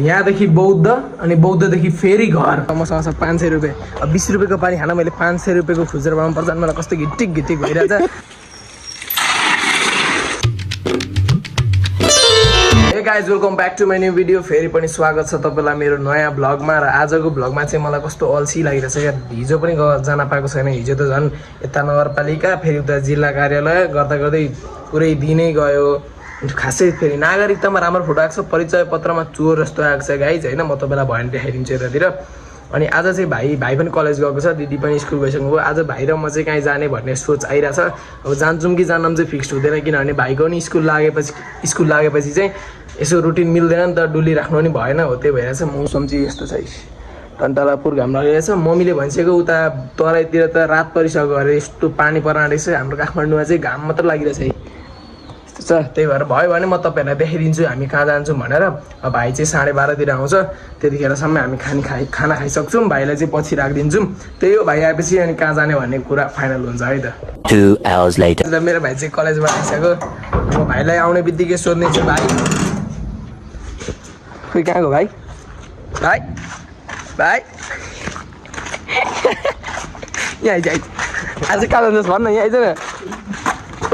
यहाँदेखि बौद्ध अनि बौद्धदेखि फेरि घर मसँग छ 500 रुपियाँ। 20 रुपियाँको पानी खान मैले 500 रुपियाँको खुजुरा बनाउनु पर्छ अनि मलाई कस्तो घिटिक घिटिक भइरहेछ। Hey guys welcome back to my new video. फेरि पनि स्वागत छ तपाईँलाई मेरो नयाँ भ्लगमा। र आजको भ्लगमा चाहिँ मलाई कस्तो अल्छी लागिरहेछ क्या। हिजो पनि जान पाएको छैन। हिजो त झन् यता नगरपालिका फेरि उता जिल्ला कार्यालय गर्दा गर्दै पुरै दिनै गयो। खासै फेरि नागरिकतामा राम्रो फोटो आएको छ, परिचय पत्रमा चोर जस्तो आएको छ गाइज होइन। म तपाईँलाई भयो भने देखाइदिन्छु यतातिर। अनि आज चाहिँ भाइ पनि कलेज गएको छ, दिदी पनि स्कुल गइसक्नु भयो। आज भाइ र म चाहिँ कहीँ जाने भन्ने सोच आइरहेछ। अब जान्छौँ कि जान्नौँ चाहिँ फिक्स हुँदैन, किनभने भाइको पनि स्कुल लागेपछि चाहिँ यसो रुटिन मिल्दैन नि त, डुली राख्नु पनि भएन हो। त्यही भइरहेछ। मौसम चाहिँ यस्तो छ, टन्टालापुर घाम लागिरहेछ। मम्मीले भनिसक्यो उता तराईतिर त रात परिसक्यो अरे, यस्तो पानी पर्न रहेछ। हाम्रो काठमाडौँमा चाहिँ घाम मात्र लागिरहेछ है, यस्तो छ। त्यही भएर भयो भने म तपाईँहरूलाई देखाइदिन्छु हामी कहाँ जान्छौँ भनेर। भाइ चाहिँ 12:30तिर आउँछ, त्यतिखेरसम्म हामी खाना खाइसक्छौँ। भाइलाई चाहिँ पछि राखिदिन्छौँ। त्यही हो, भाइ आएपछि अनि कहाँ जाने भन्ने कुरा फाइनल हुन्छ है त। 2 hours later मेरो भाइ चाहिँ कलेजबाट आइसक्यो। म भाइलाई आउने बित्तिकै सोध्नेछु, भाइ खोइ कहाँ गयो भाइ? भाइ भाइ यहाँ आइज आज कहाँ जान्छस् भन्न, यहाँ आइज न।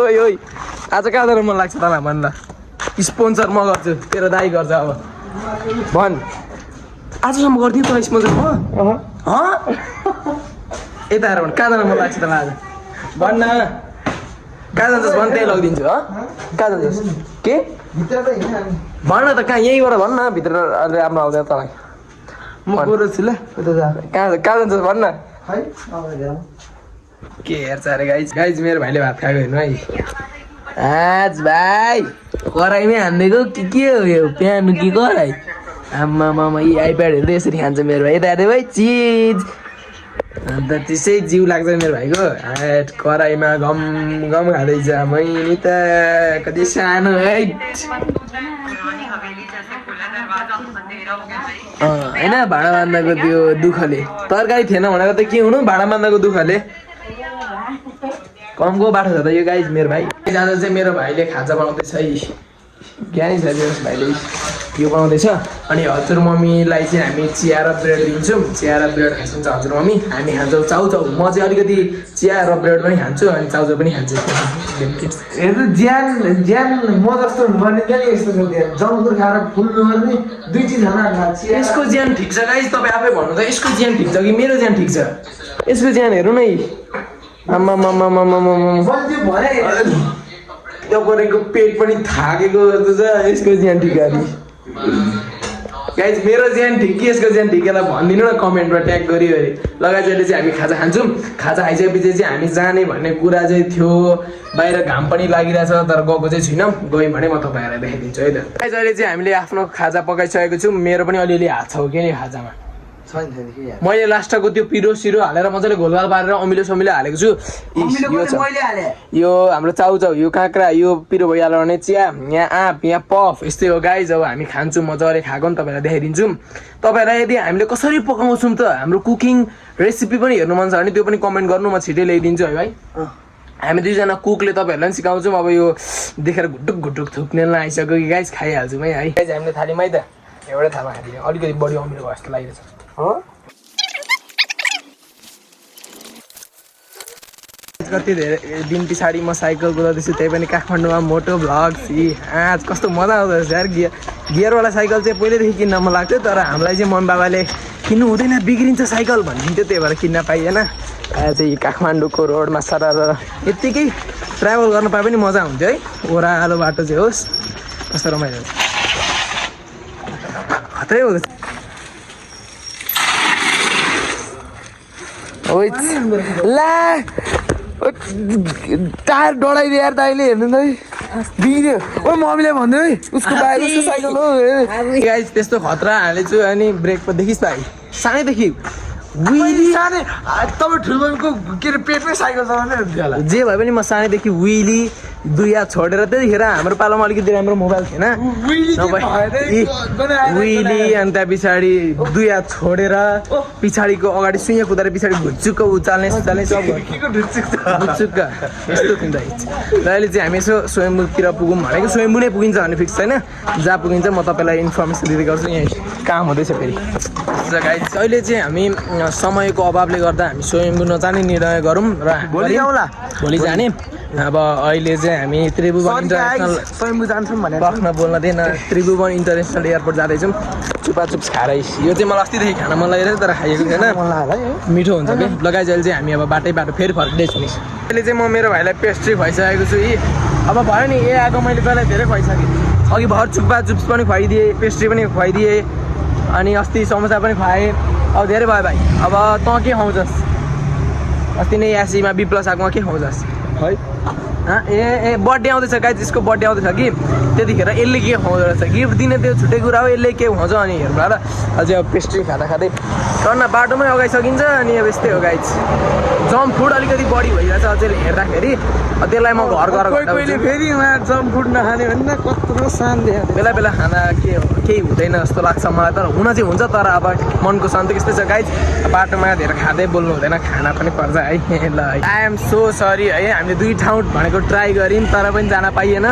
ओइ ओइ आज कहाँ जानु मन लाग्छ तँलाई भन्न। स्पोन्सर म गर्छु, तेरो दाइ गर्छ। अब भन्, आजसम्म गरिदियो तँ स्पोन्सर म? यता आएर भन्, कहाँ जानु मन लाग्छ तँलाई आज भन्न। कहाँ जान्छस् भन्, त्यही लगिदिन्छु। कहाँ जान्छस् के भन्न त, कहाँ यहीँबाट भन्न, भित्र राम्रो आउँदैन तँलाई। म गएर छु ल। कहाँ जान्छस् भन्न। के हेर्छ अरे गाइज मेरो भाइले भात खाएको हेर्नु है। आज भाइ कराईमै हानिदिएको के हो यो, प्यानो कि कराई? आम्मामा यी आइप्याडहरू यसरी खान्छ मेरो भाइ। यता हेर्दै भाइ चिज, अन्त त्यसै जिउ लाग्छ मेरो भाइको। कराईमा गम गम खाँदैछ। मैले त कति सानो है होइन। भाँडा बाँध्दाको त्यो दुःखले, तरकारी थिएन भनेर त के हुनु, भाँडा बाँध्दाको दुःखले कमको बाटो छ त यो गाइज। मेरो भाइ जाँदा चाहिँ मेरो भाइले खाजा बनाउँदैछ है, ज्ञानै छ मेरो भाइले यो बनाउँदैछ। अनि हजुर मम्मीलाई चाहिँ हामी चिया र ब्रेड दिन्छौँ। चिया र ब्रेड खाइदिन्छ हजुर मम्मी, हामी खान्छौँ चाउचाउ। म चाहिँ अलिकति चिया र ब्रेड पनि खान्छु अनि चाउचाउ पनि खान्छु। हेर्नु ज्यान म जस्तो बनिन्छ नि, यस्तो छ ज्यान। जङ्कुर खाएर फुल्नु गर्ने दुई चिज खाना यसको ज्यान ठिक छ गाइज, तपाईँ आफै भन्नु त यसको ज्यान ठिक छ कि मेरो ज्यान ठिक छ? यसको ज्यान हेर्नु नै, तपाईँको पेट पनि थाकेको जस्तो छ। यसको ज्यान ठिक अरे गाइज, मेरो ज्यान ठिक कि यसको ज्यान ठिकलाई भनिदिनु न कमेन्टमा ट्याग गरी गरी। लगाइजले चाहिँ हामी खाजा खान्छौँ। खाजा खाइसकेपछि चाहिँ हामी जाने भन्ने कुरा चाहिँ थियो। बाहिर घाम पनि लागिरहेछ तर गएको चाहिँ छुइनँ। गयौँ भने म तपाईँहरूलाई देखाइदिन्छु है त। गाइज अहिले चाहिँ हामीले आफ्नो खाजा पकाइसकेको छौँ। मेरो पनि अलिअलि हात छ हो कि खाजामा। मैले लास्टको त्यो पिरो सिरो हालेर मजाले घोलघाल पारेर अमिलो समिलो हालेको छु। यो हाम्रो चाउचाउ, यो काँक्रा, यो पिरो भइहाल्यो भने चिया, यहाँ आँप, यहाँ पफ, यस्तै हो गाइज। अब हामी खान्छौँ मजाले, खाएको पनि तपाईँलाई देखाइदिन्छौँ। तपाईँलाई यदि हामीले कसरी पकाउँछौँ त हाम्रो कुकिङ रेसिपी पनि हेर्नु मन छ भने त्यो पनि कमेन्ट गर्नु, म छिटै ल्याइदिन्छु है भाइ। हामी दुईजना कुकले तपाईँहरूलाई पनि सिकाउँछौँ। अब यो देखेर घुटुक घुटुक थुक्नेलाई आइसक्यो कि गाइज, खाइहाल्छौँ है। गाइज हामीले थालीमा है त एउटै थालमा खाइदिने, अलिकति बढी अमिलो भयो जस्तो लागिरहेछ हो। कति धेरै दिन पछाडि म साइकल कुदाउँदैछु, त्यही पनि काठमाडौँमा मोटो भ्लग सी। आज कस्तो मजा आउँदो रहेछ यार। गियरवाला साइकल चाहिँ पहिल्यैदेखि किन्न मन लाग्थ्यो, तर हामीलाई चाहिँ मम्मी बाबाले किन्नु हुँदैन, बिग्रिन्छ साइकल भनिदिन्थ्यो, त्यही भएर किन्न पाइएन। आज चाहिँ काठमाडौँको रोडमा सर यत्तिकै ट्राभल गर्न पाए पनि मजा हुन्थ्यो है। ओह्रालो बाटो चाहिँ होस्, कस्तो रमाइलो खत्रै हुँदैछ। ला टायर डढाइदियो यार दाइले, हेर्नु त बिग्रियो। ओ मम्मीले भन्दै है उसको बाहिर उसको साइकल हो गाइस, त्यस्तो खतरा हालेछु। अनि ब्रेक पो देखिस् भाइ, सानैदेखि विली तपाईँ ठुलो के अरे पेटमै साइकल चलाउने हुन्थ्यो होला। जे भए पनि म सानैदेखि विली दुई हात छोडेर त्यतिखेर हाम्रो पालामा अलिकति राम्रो मोबाइल थिएन विली अनि त्यहाँ पछाडि दुई हात छोडेर पछाडिको अगाडि सुइँ कुदाएर पछाडि भुच्चुक्क उचाल्ने सुचाल्ने सब भुच्चुक्क यस्तो थियो त र अहिले चाहिँ हामी यसो स्वयम्भूतिर पुगौँ भनेको स्वयम्भू नै पुगिन्छ भन्ने फिक्स छैन जहाँ पुगिन्छ म तपाईँलाई इन्फर्मेसन दिँदै गर्छु यहाँ काम हुँदैछ फेरि गाइस अहिले चाहिँ हामी समयको अभावले गर्दा हामी स्वयम्भू नजाने निर्णय गरौँ र भोलि जाने अब अहिले चाहिँ हामी त्रिभुवन इन्टरनेसनल स्वयम्भू जान्छौँ भनेर बस्न बोल्न दिएन त्रिभुवन इन्टरनेसनल एयरपोर्ट जाँदैछौँ चुपाचुप्स खाएर यो चाहिँ मलाई अस्तिदेखि खान मन लागेर तर खाइएको थिएन मिठो हुन्छ कि लगाइ अहिले चाहिँ हामी अब बाटो फेरि फर्किँदैछौँ नि अहिले चाहिँ म मेरो भाइलाई पेस्ट्री खुवाइसकेको छु यी अब भयो नि आएको मैले तँलाई धेरै खुवाइसकेँ अघि भर चुपाचुप्स पनि खुवाइदिएँ पेस्ट्री पनि खुवाइदिएँ अनि अस्ति समोसा पनि खुवाएँ अब धेरै भयो भाइ अब तँ के खुवाउँछस् अस्ति नै एसीमा बी प्लस आएकोमा के खुवाउँछस् है ए बर्थडे आउँदैछ गाइस यसको बर्थडे आउँदैछ कि त्यतिखेर यसले के खुवाउँदो रहेछ गिफ्ट दिने त्यो छुट्टै कुरा हो यसले के खुवाउँछ अनि हेर्नु ल अझै अब पेस्ट्री खाँदा खाँदै टर्न बाटोमै अगाइसकिन्छ अनि अब यस्तै हो गाइस जम्प फुड अलिकति बढी भइरहेछ अझै हेर्दाखेरि त्यसलाई म घर गएर फेरि जम्प फुड नखाने भन्दा कत्रो शान्ति बेला बेला खाना के हो केही हुँदैन जस्तो लाग्छ मलाई तर हुन चाहिँ हुन्छ तर अब मनको शान्ति त्यस्तै छ गाइस बाटोमा धेरै खाँदै बोल्नु हुँदैन खाना पनि पर्छ है ल आई एम सो सरी है हामीले दुई ठाउँ भनेको ट्राई गऱ्यौँ तर पनि जान पाइएन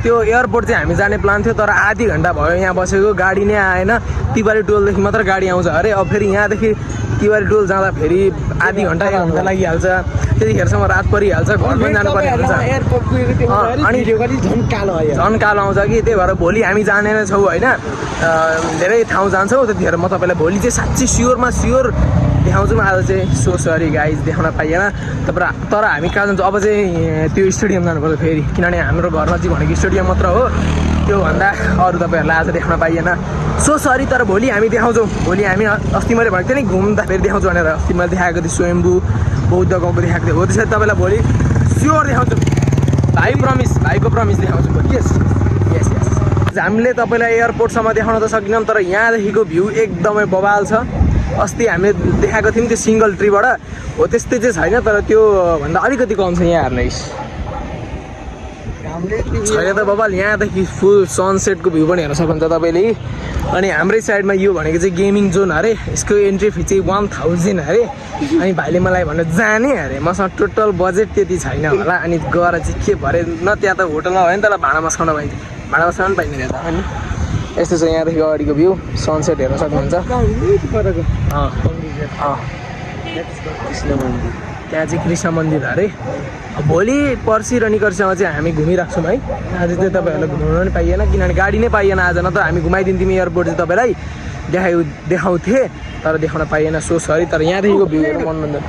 त्यो एयरपोर्ट चाहिँ हामी जाने प्लान थियो तर आधी घन्टा भयो यहाँ बसेको गाडी नै आएन तिवारी टोलदेखि मात्र गाडी आउँछ अरे अब फेरि यहाँदेखि तिवारी टोल जाँदा फेरि आधी घन्टा 1 घन्टा लागिहाल्छ त्यतिखेरसम्म रात परिहाल्छ घर पनि जानुपर्ने हुन्छ अनि झन् कालो आउँछ कि त्यही भएर भोलि हामी जाने नै छौँ होइन धेरै ठाउँ जान्छौँ त्यतिखेर म तपाईँलाई भोलि चाहिँ साँच्चै स्योर देखाउँछौँ आज चाहिँ सो सरी गाइज देखाउन पाइएन तर हामी कहाँ जान्छौँ अब चाहिँ त्यो स्टेडियम जानुपर्छ फेरि किनभने हाम्रो घर नजिक भनेको स्टेडियम मात्र हो त्योभन्दा अरू तपाईँहरूलाई आज देखाउन पाइएन सो सरी तर भोलि हामी देखाउँछौँ भोलि हामी अस्ति मैले भनेको थिएँ नि घुम्दा फेरि देखाउँछु भनेर अस्ति मैले देखाएको थिएँ स्वयम्भू बौद्ध गाउँको देखाएको थिएँ हो त्यसरी तपाईँलाई भोलि स्योर देखाउँछु भाइको प्रमिस देखाउँछु भोलि यस हामीले तपाईँलाई एयरपोर्टसम्म देखाउन त सकिनौँ तर यहाँदेखिको भ्यू एकदमै बवाल छ अस्ति हामीले देखाएको थियौँ त्यो सिङ्गल ट्रीबाट हो त्यस्तै चाहिँ छैन तर त्यो भन्दा अलिकति कम छ यहाँ हेर्नुहोस् छैन त बबाल यहाँदेखि फुल सनसेटको भ्यू पनि हेर्न सक्नुहुन्छ तपाईँले अनि हाम्रै साइडमा यो भनेको चाहिँ गेमिङ जोन अरे यसको एन्ट्री फी चाहिँ 1000 अरे अनि भाइले मलाई भन्नु जाने अरे मसँग टोटल बजेट त्यति छैन होला अनि गएर चाहिँ के भरे न त्यहाँ त होटलमा भयो नि त भाँडा मस्काउन पाइन्छ भाँडा मस्काउनु पनि पाइँदैन त अनि यस्तो छ यहाँदेखि अगाडिको भ्यू सनसेट हेर्न सक्नुहुन्छ त्यहाँ चाहिँ कृष्ण मन्दिर अरे भोलि पर्सि र निकर्सीमा चाहिँ हामी घुमिराख्छौँ है आज चाहिँ तपाईँहरूलाई घुमाउनु पनि पाइएन किनभने गाडी नै पाइएन आज न त हामी घुमाइदिन्थ्यौँ एयरपोर्ट चाहिँ तपाईँलाई देखाउँथे तर देखाउन पाइएन सो सरी तर यहाँदेखिको भ्यूहरू मनोरञ्जन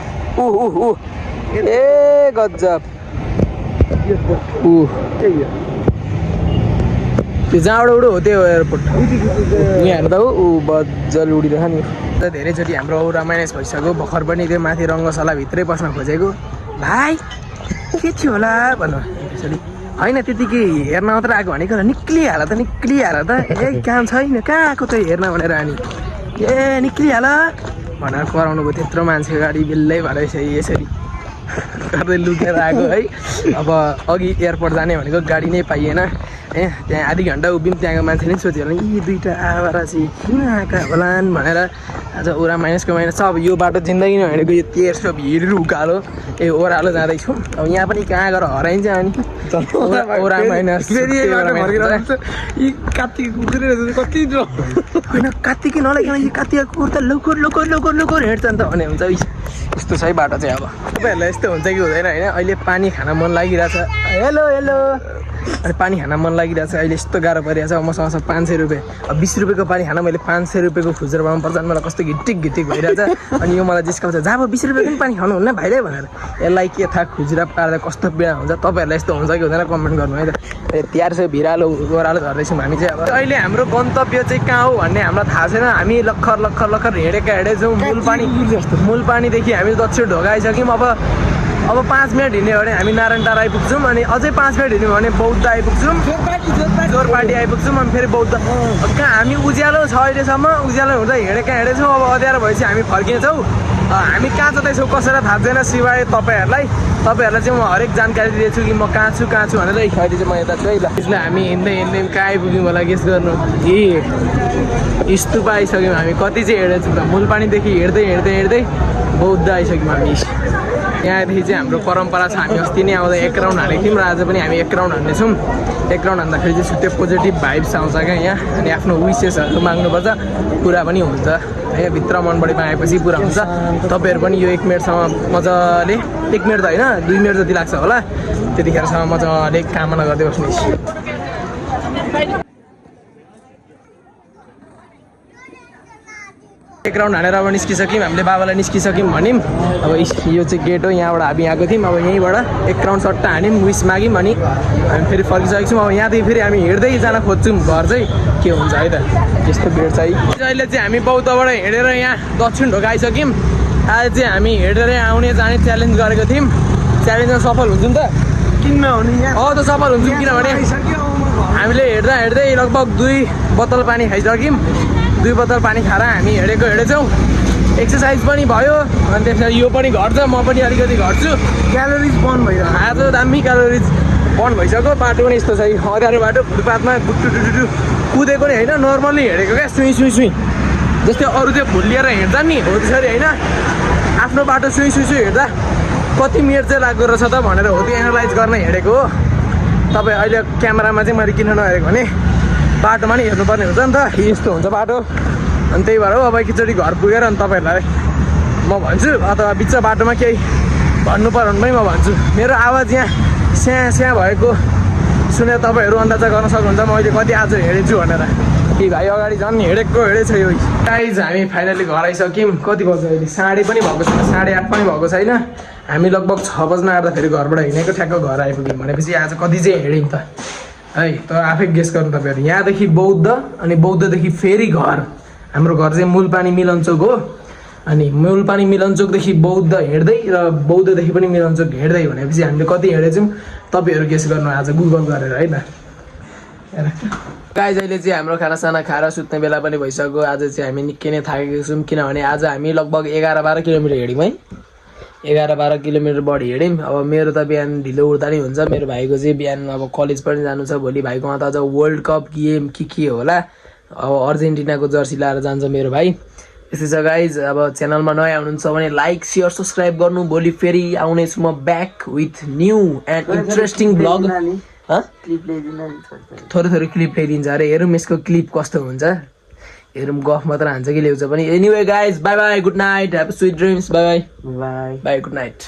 ए गजब त्यो जहाँबाट उडो हो त्यो एयरपोर्ट यहाँ हेर्नु त ऊ बज्जल उडिरहेछ नि धेरैचोटि हाम्रो औरा माइनस भइसक्यो भर्खर पनि त्यो माथि रङ्गशालाभित्रै बस्न खोजेको भाइ के थियो होला भन्नु त्यसरी होइन त्यतिकै हेर्न मात्र आएको भनेको निक्लिहाल त ए काम छैन कहाँ आएको त हेर्न भनेर अनि ए निक्लिहाल भनेर कराउनु भयो त्यत्रो मान्छे गाडी बिल्लै भएर यसरी गर्दै लुकेर आएको है अब अघि एयरपोर्ट जाने भनेको गाडी नै पाइएन त्यहाँ आधी घन्टा उभियौँ त्यहाँको मान्छेले पनि सोध्यो होला यी दुईवटा आवारा चाहिँ किन आएका होलान् भनेर आज ओरा माइनसको माइनस छ अब यो बाटो जिन्दगी नभनेको यो 1300 भिड उकालो ओह्रालो जाँदैछौँ अब यहाँ पनि कहाँ गएर हराइन्छ अनि ओरा माइनस होइन कात्तिकै नलागिकन यो कात्तिका कुकुर त लोकोर हिँड्छ नि त भने हुन्छ यस्तो छ है बाटो चाहिँ अब तपाईँहरूलाई यस्तो हुन्छ कि हुँदैन होइन अहिले पानी खान मन लागिरहेछ हेलो अनि पानी खान मन लागिरहेछ अहिले यस्तो गाह्रो परिरहेछ मसँग 500 रुपियाँ अब 20 रुपियाँको पानी खान मैले 500 रुपियाँको खुजुरा पाउनु पर्छ अनि मलाई कस्तो घिटिक भइरहेछ अनि यो मलाई जिस्काउँछ जब 20 रुपियाँको पनि पानी खानुहुन्न भाइले भनेर यसलाई के थाहा खुजुरा पार्दा कस्तो पीडा हुन्छ तपाईँहरूलाई यस्तो हुन्छ कि हुँदैन कमेन्ट गर्नु है त 1300 भिरालो ओह्रालो झर्दैछौँ हामी चाहिँ अब अहिले हाम्रो गन्तव्य चाहिँ कहाँ हो भन्ने हामीलाई थाहा छैन हामी लक्खर हिँडेका हिँडेछौँ मूल पानीदेखि हामी दक्षिण ढोका आइसक्यौँ अब अब 5 मिनट हिँड्यो भने हामी नारायण टार आइपुग्छौँ अनि अझै 5 मिनट हिँड्यो भने बौद्ध आइपुग्छौँ जोरपाटी आइपुग्छौँ अनि फेरि बौद्ध कहाँ हामी उज्यालो छ अहिलेसम्म उज्यालो हुँदा हिँडेछौँ अब अँध्यारो भएपछि हामी फर्किन्छौँ हामी कहाँ जाँदैछौँ कसैलाई थाहा छैन सिवाय तपाईँहरूलाई चाहिँ म हरेक जानकारी दिएछु कि म कहाँ छु भनेर अहिले चाहिँ म यता छु है ल त्यसले हामी हिँड्दै कहाँ आइपुग्यौँ होला गेस गर्नु स्तूप आइसक्यौँ हामी कति चाहिँ हिँडेछौँ त मूलपानीदेखि हिँड्दै बौद्ध आइसक्यौँ हामी यहाँदेखि चाहिँ हाम्रो परम्परा छ हामी अस्ति नै आउँदा 1 राउन्ड हालेको थियौँ र आज पनि हामी 1 राउन्ड हान्नेछौँ 1 राउन्ड हान्दाखेरि चाहिँ त्यो पोजिटिभ भाइब्स आउँछ क्या यहाँ अनि आफ्नो विसेसहरू माग्नुपर्छ पुरा पनि हुन्छ है भित्र मनबाट मागेपछि पुरा हुन्छ तपाईँहरू पनि यो 1 मिनटसम्म मजाले 1 मिनट त होइन 2 मिनट जति लाग्छ होला त्यतिखेरसम्म मजाले कामना गर्दै बस्नुहोस् 1 राउन्ड हानेर अब निस्किसक्यौँ हामीले बाबालाई निस्किसक्यौँ भन्यौँ अब यो चाहिँ गेट हो यहाँबाट हामी आएको थियौँ अब यहीँबाट 1 राउन्ड सट्टा हान्यौँ विस माग्यौँ अनि हामी फेरि फर्किसकेको छौँ अब यहाँदेखि फेरि हामी हिँड्दै जान खोज्छौँ घर चाहिँ के हुन्छ है त यस्तो भिड छ है अहिले चाहिँ हामी बौद्धबाट हिँडेर यहाँ दक्षिण ढोका आइसक्यौँ आज चाहिँ हामी हिँडेर आउने जाने च्यालेन्ज गरेको थियौँ च्यालेन्जमा सफल हुन्छौँ त किन नहुने यहाँ त सफल हुन्छौँ किनभने हामीले हिँड्दै लगभग 2 बोतल पानी खाइसक्यौँ 2 बोतल पानी खाएर हामी हिँडेछौँ एक्सर्साइज पनि भयो अनि त्यसमा यो पनि घट्छ म पनि अलिकति घट्छु क्यालोरिज बन्द भइरहेको आज दामी क्यालोरिज बन्द भइसक्यो बाटो पनि यस्तो छ अँध्यारो बाटो फुटपाथमा टुटु कुदेको नि होइन नर्मल्ली हिँडेको क्या सुई जस्तै अरू चाहिँ भुलिएर हिँड्दा नि हो त्यसरी होइन आफ्नो बाटो सुई हिँड्दा कति मिनट चाहिँ लाग्दो रहेछ त भनेर हो त्यो एनालाइज गर्न हिँडेको हो तपाईँ अहिले क्यामेरामा चाहिँ मैले किन नहेरेको भने बाटोमा नि हेर्नुपर्ने हुन्छ नि त यस्तो हुन्छ बाटो अनि त्यही भएर हो अब एकचोटि घर पुगेर अनि तपाईँहरूलाई म भन्छु अथवा बिच बाटोमा केही भन्नु पर्यो भने पनि म भन्छु मेरो आवाज यहाँ स्या भएको सुनेर तपाईँहरू अन्दाजा गर्न सक्नुहुन्छ मैले कति आज हिँडेछु भनेर कि भाइ अगाडि झन् हिँडेछ यो गाइज हामी फाइनली घर आइसक्यौँ कति बज्छ अहिले 8:30 पनि भएको छैन 8:30 पनि भएको छैन हामी लगभग 6 बज्न आँट्दाखेरि घरबाट हिँडेको ठ्याक्क घर आइपुग्यौँ भनेपछि आज कति चाहिँ हिँड्यौँ त है त आफै गेस गर्नु तपाईँहरू यहाँदेखि बौद्ध अनि बौद्धदेखि फेरि घर हाम्रो घर चाहिँ मूलपानी मिलनचोक हो अनि मूलपानी मिलनचोकदेखि बौद्ध हिँड्दै र बौद्धदेखि पनि मिलनचोक हिँड्दै भनेपछि हामीले कति हिँडेछौँ तपाईँहरू गेस गर्नु आज गुगल गरेर है त गाइज अहिले चाहिँ हाम्रो खानासाना खाएर सुत्ने बेला पनि भइसक्यो आज चाहिँ हामी निकै नै थाकेको छौँ किनभने आज हामी लगभग 11-12 किलोमिटर हिँड्यौँ है 11-12 किलोमिटर बढी हिँड्यौँ अब मेरो त बिहान ढिलो उठ्दा नि हुन्छ मेरो भाइको चाहिँ बिहान अब कलेज पनि जानु छ भोलि भाइकोमा त अझ वर्ल्ड कप गेम के होला अब अर्जेन्टिनाको जर्सी लाएर जान्छ मेरो भाइ यस्तै छ गाइज अब च्यानलमा नयाँ हुनुहुन्छ भने लाइक सेयर सब्सक्राइब गर्नु भोलि फेरि आउनेछु म back with new and interesting blog थोरै क्लिप ल्याइदिन्छ अरे हेरौँ यसको क्लिप कस्तो हुन्छ हेरौँ गफ मात्र हान्छ कि ल्याउँछ पनि anyway guys by good night have sweet dreams by good night